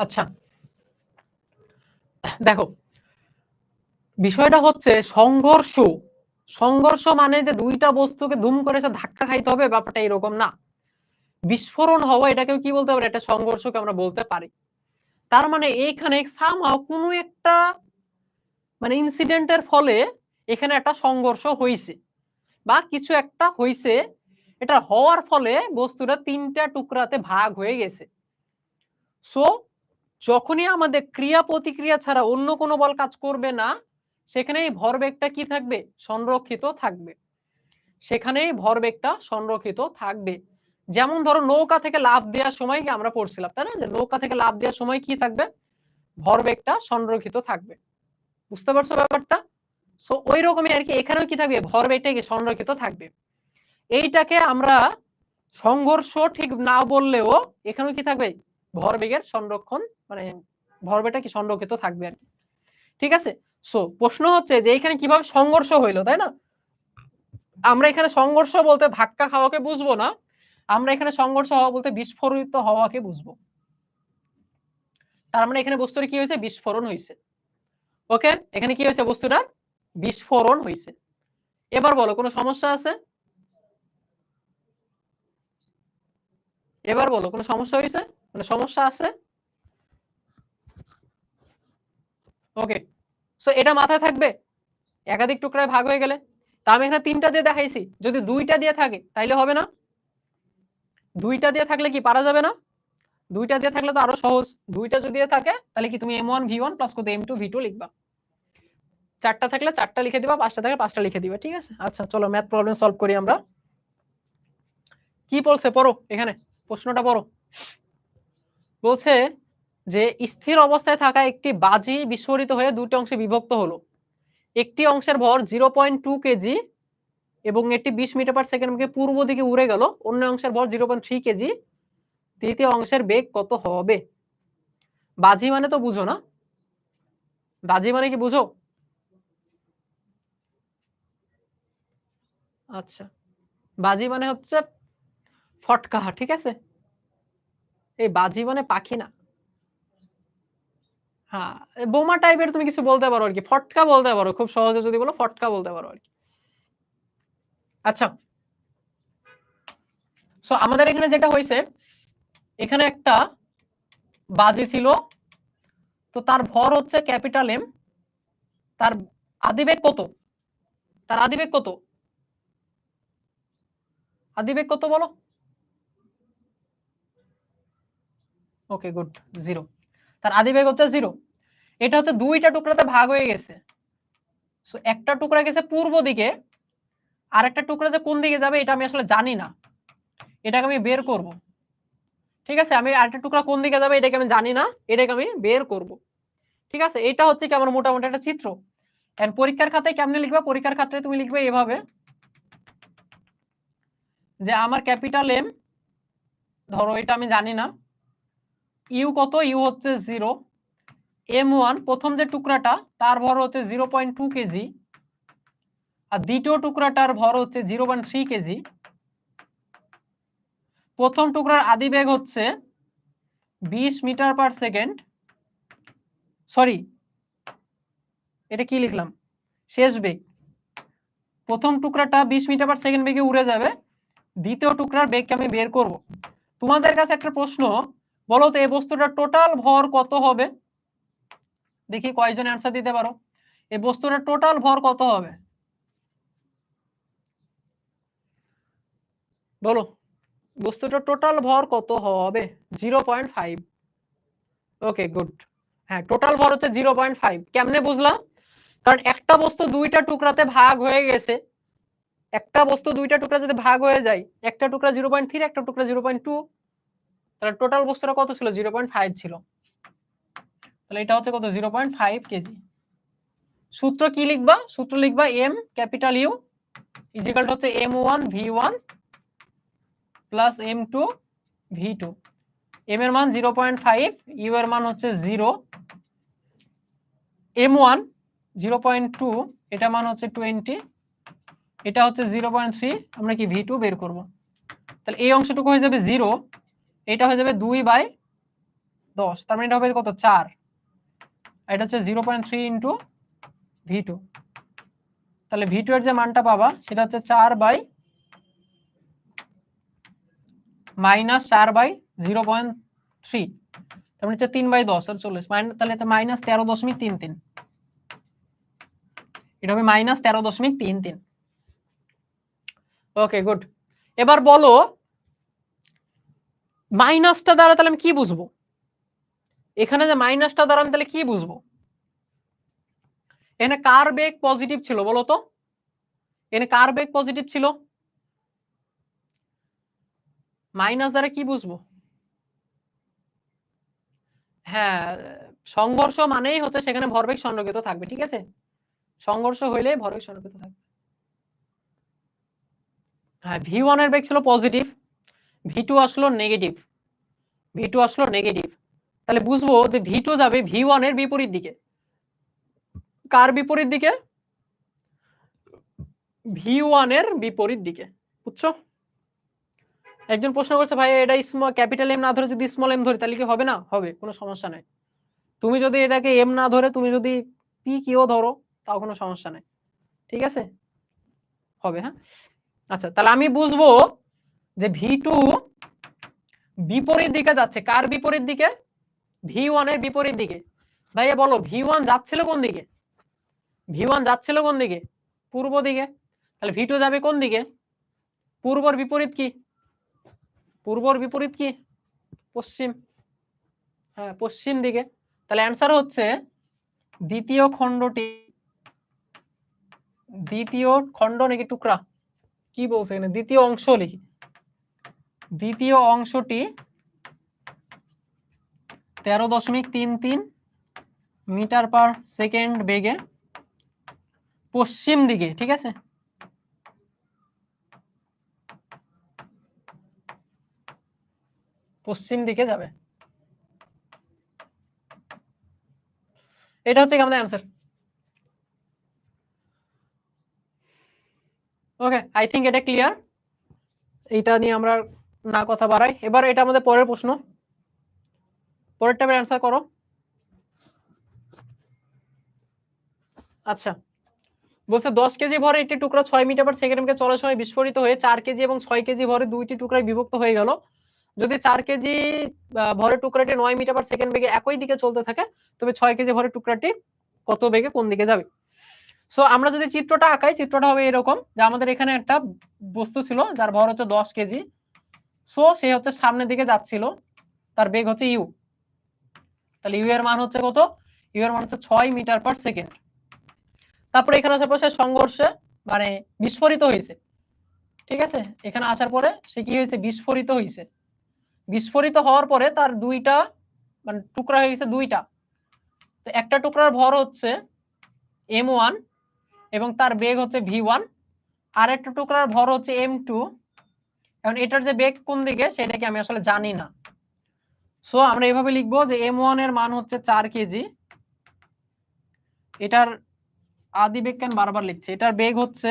আচ্ছা, দেখো বিষয়টা হচ্ছে সংঘর্ষ। সংঘর্ষ মানে যে দুইটা বস্তুকে ধুম করে ধাক্কা খাইতে হবে, ব্যাপারটা এরকম না। বিস্ফোরণ হওয়া এটাকেও কি বলতে পারি? একটা সংঘর্ষকে আমরা বলতে পারি। তার মানে এইখানে সামহাও কোনো একটা মানে ইনসিডেন্টের ফলে এখানে একটা সংঘর্ষ হইছে বা কিছু একটা হইছে, এটা হওয়ার ফলে বস্তুটা তিনটা টুকরাতে ভাগ হয়ে গেছে। সো যখনই আমাদের ক্রিয়া প্রতিক্রিয়া ছাড়া অন্য কোনো বল কাজ করবে না, সেখানেই ভরবেগটা কি থাকবে? সংরক্ষিত থাকবে। সেখানেই ভরবেগটা সংরক্ষিত থাকবে। যেমন ধরো নৌকা থেকে লাফ দেওয়ার সময় কি আমরা পড়ছিলাম, তাই না? যে নৌকা থেকে লাফ দেওয়ার সময় কি থাকবে? ভরবেগটা সংরক্ষিত থাকবে। বুঝতে পারছো ব্যাপারটা? সো ওই রকমই আর কি এখানেও কি থাকবে? ভরবেগটা কি সংরক্ষিত থাকবে। এইটাকে আমরা সংঘর্ষ ঠিক না বললেও এখানেও কি থাকবে? ভরবেগের সংরক্ষণ, মানে ভরবেগটা কি সংরক্ষিত থাকবে আর কি। ঠিক আছে। সো প্রশ্ন হচ্ছে যে এখানে কিভাবে সংঘর্ষ হইলো, তাই না? আমরা এখানে সংঘর্ষ বলতে ধাক্কা খাওয়াকে বুঝবো না, আমরা এখানে সংঘর্ষ হওয়া বলতে বিস্ফোরিত হওয়াকে বুঝবো। তার মানে এখানে বস্তুটা কি হয়েছে, বিস্ফোরণ হয়েছে। ওকে, এখানে কি হয়েছে, বস্তুটা বিস্ফোরণ হয়েছে। এবার বলো কোনো সমস্যা আছে? এবার বলো কোনো সমস্যা হয়েছে, মানে সমস্যা আছে? ওকে, সো এটা মাথায় থাকবে একাধিক টুকরায় ভাগ হয়ে গেলে। তা আমি এখানে 3টা দিয়ে দেখাইছি, যদি 2টা দিয়ে থাকে তাইলে হবে না? 2টা দিয়ে থাকলে কি পারা যাবে না? 2টা দিয়ে থাকলে তো আরো সহজ। 2টা যদি দিয়ে থাকে তাহলে কি তুমি m1 v1 প্লাস কত m2 v2 লিখবা। 4টা থাকলে 4টা লিখে দিবা, 5টা থাকলে 5টা লিখে দিবা। ঠিক আছে, আচ্ছা চলো ম্যাথ প্রবলেম সলভ করি আমরা। কি বলছে পড়ো, এখানে প্রশ্নটা পড়ো। বলছে যে স্থির অবস্থায় থাকা একটি বাজি বিস্ফোরিত হয়ে দুটি অংশে বিভক্ত হলো। একটি অংশের ভর 0.2 কেজি এবং এটি 20 মিটার পার সেকেন্ড বেগে পূর্ব দিকে উড়ে গেল। অন্য অংশের ভর 0.3 কেজি। তৃতীয় অংশের বেগ কত হবে? বাজি মানে তো বুঝো না? বাজি মানে কি বুঝো? আচ্ছা, বাজি মানে হচ্ছে ফটকা, ঠিক আছে? এই বাজি মানে পাখি না। হ্যাঁ, বোমা টাইপের তুমি কিছু বলতে পারো আর কি, ফটকা বলতে পারো, খুব সহজে যদি বলো ফটকা বলতে পারো আর কি। আচ্ছা, সো আমাদের এখানে যেটা হয়েছে, এখানে একটা বাজি ছিল, তো তার ভর হচ্ছে ক্যাপিটাল এম। তার আদিবেগ কত? তার আদিবেগ কত? আদিবেগ কত বলো? Okay good, 0। তার আদিবেগ হচ্ছে 0। এটা হচ্ছে 2টা টুকরাতে ভাগ হয়ে গেছে। সো একটা টুকরা গেছে পূর্ব দিকে, আর একটা টুকরা যে কোন দিকে যাবে এটা আমি আসলে জানি না, এটাকে আমি বের করব। ঠিক আছে, আমি আরেকটা টুকরা কোন দিকে যাবে এটাকে আমি জানি না, এটাকে আমি বের করব। ঠিক আছে, এটা হচ্ছে কি আমার মোটামুটি একটা চিত্র। এন্ড পরীক্ষার খাতায় কেমনে লিখবা? পরীক্ষার খাতায় তুমি লিখবে এভাবে যে আমার ক্যাপিটাল এম, ধরো এটা আমি জানি না, ইউ কত, ইউ হচ্ছে 0, m1 প্রথম যে টুকরাটা তার ভর হচ্ছে 0.2 কেজি, আর দ্বিতীয় টুকরাটার ভর হচ্ছে 0.3 কেজি। প্রথম টুকরার আদিবেগ হচ্ছে 20 মিটার পার সেকেন্ড, সরি এটা কি লিখলাম, শেষ বেগ। প্রথম টুকরাটা 20 মিটার পার সেকেন্ড বেগে উড়ে যাবে, দ্বিতীয় টুকরার বেগকে আমি বের করব। তোমাদের কাছে একটা প্রশ্ন, বলো তো এই বস্তুটার টোটাল ভর কত হবে? দেখি কয়জন অ্যান্সার দিতে পারো। এই বস্তুটার টোটাল ভর কত হবে বলো? বস্তুটার টোটাল ভর কত হবে? 0.5। ওকে গুড, হ্যাঁ টোটাল ভর হচ্ছে 0.5। কেমনে বুঝলাম? কারণ একটা বস্তু 2টা টুকরাতে ভাগ হয়ে গেছে, একটা বস্তু 2টা টুকরা যদি ভাগ হয়ে যায়, একটা টুকরা 0.3, একটা টুকরা 0.2, তাহলে টোটাল বস্তুটা কত ছিল? 0.5 ছিল। তাহলে এটা হচ্ছে কত? 0.5 কেজি। সূত্র কি লিখবা? সূত্র লিখবা m capital U equal to হচ্ছে m1 v1 plus m2 v2। m এর মান 0.5, ইউ এর মান হচ্ছে 0, m1 0.2, এটা মান হচ্ছে 20, এটা হচ্ছে 0.3, আমরা কি v2 বের করব। তাহলে এই অংশটুকু হয়ে যাবে 0, এটা হয়ে যাবে 2/10, তার মানে এটা হবে কত? 4। এটা হচ্ছে 0.3 ইন্টু v2। তাহলে v2 এর যে মানটা পাবা সেটা হচ্ছে 4/-4/0.3, তার মানে হচ্ছে 3/10 আর 40, তাহলে এটা -13.33, এটা হবে -13.33। Okay good. এবার বলো মাইনাসটা দ্বারা তাহলে আমি কি বুঝবো? এখানে যে মাইনাসটা দ্বারা আমি তাহলে কি বুঝবো? এখানে কার বেগ পজিটিভ ছিল বলো তো? এখানে কার বেগ পজিটিভ ছিল? মাইনাস দ্বারা কি বুঝবো? হ্যাঁ, সংঘর্ষ মানেই হচ্ছে সেখানে ভরবেগ সংরক্ষিত থাকবে, ঠিক আছে? সংঘর্ষ হইলে ভরবেগ সংরক্ষিত থাকবে। হ্যাঁ, v1 এর বেগ ছিল পজিটিভ, v2 আসলো নেগেটিভ, v2 আসলো নেগেটিভ। তাহলে বুঝবো যে v2 যাবে v1 এর বিপরীত দিকে। কার বিপরীত দিকে? V1 এর বিপরীত দিকে। বুঝছো? একজন প্রশ্ন করছে ভাই এটা স্মল ক্যাপিটাল এম না ধরে যদি স্মল এম ধরি তাহলে কি হবে না? হবে, কোনো সমস্যা নাই। তুমি যদি এটাকে এম না ধরে তুমি যদি পি কিও ধরো তাও কোনো সমস্যা নাই, ঠিক আছে, হবে। হ্যাঁ, আচ্ছা, তাহলে আমি বুঝবো যে V2 বিপরীত দিকে যাচ্ছে। কার বিপরীত দিকে? V1 এর বিপরীত দিকে। ভাইয়া বলো V1 যাচ্ছিল কোন দিকে? V1 যাচ্ছিল কোন দিকে? পূর্ব দিকে। তাহলে V2 যাবে কোন দিকে? পূর্বর বিপরীত কি? পূর্বর বিপরীত কি? পশ্চিম। হ্যাঁ, পশ্চিম দিকে। তাহলে অ্যান্সার হচ্ছে দ্বিতীয় খণ্ড নাকি টুকরা, কি বলছে এখানে? দ্বিতীয় অংশ লিখি। দ্বিতীয় অংশটি 13.33 মিটার পার সেকেন্ড বেগে পশ্চিম দিকে, ঠিক আছে, পশ্চিম দিকে যাবে। এটা হচ্ছে আমাদের অ্যান্সার। ওকে, আই থিঙ্ক এটা ক্লিয়ার। এটা নিয়ে আমরা না কথা বাড়াই। এবার এটা আমাদের পরের প্রশ্ন, পরের টাইপের অ্যান্সার করো। আচ্ছা, বলছে 10 কেজি ভরে একটি টুকরা 6 মিটার পার সেকেন্ডে চলার সময় বিস্ফোরিত হয়ে 4 কেজি এবং 6 কেজি ভরে দুইটি টুকরায় বিভক্ত হয়ে গেল। যদি 4 কেজি ভরের টুকরাটি 9 মিটার পার সেকেন্ড বেগে একই দিকে চলতে থাকে তবে 6 কেজি ভরের টুকরাটি কত বেগে কোন দিকে যাবে? সো আমরা যদি চিত্রটা আঁকাই, চিত্রটা হবে এরকম যে আমাদের এখানে একটা বস্তু ছিল যার ভর হচ্ছে 10 কেজি। সো সে হচ্ছে সামনের দিকে যাচ্ছিল, তার বেগ হচ্ছে ইউ। তাহলে ইউ এর মান হচ্ছে কত? ইউ এর মান হচ্ছে 6 মিটার পার সেকেন্ড। তারপরে এখানে আসার পর সে সংঘর্ষে মানে বিস্ফোরিত হয়েছে, ঠিক আছে, এখানে আসার পরে সে কি হয়েছে? বিস্ফোরিত হয়েছে। বিস্ফোরিত হওয়ার পরে তার দুইটা মানে টুকরা হয়ে গেছে দুইটা। তো একটা টুকরার ভর হচ্ছে m1 এবং তার বেগ হচ্ছে v1, আর একটা টুকরার ভর হচ্ছে m2। এখন এটার যে বেগ কোন দিকে সেটা কি আমি আসলে জানি না। সো আমরা এইভাবে লিখবো যে m1 এর মান হচ্ছে 4 কেজি। এটার আদি বেগ কেন বারবার লিখছি? এটার বেগ হচ্ছে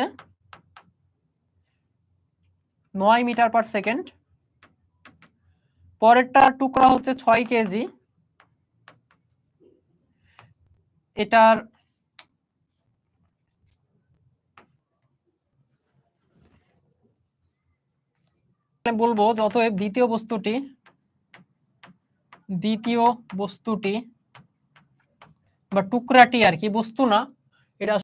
9 মিটার পার সেকেন্ড। পরেরটার টুকরা হচ্ছে 6 কেজি। এটার বলবো যত দ্বিতীয় বস্তুটি বা টুকরাটি আর কি, বস্তু না, এটা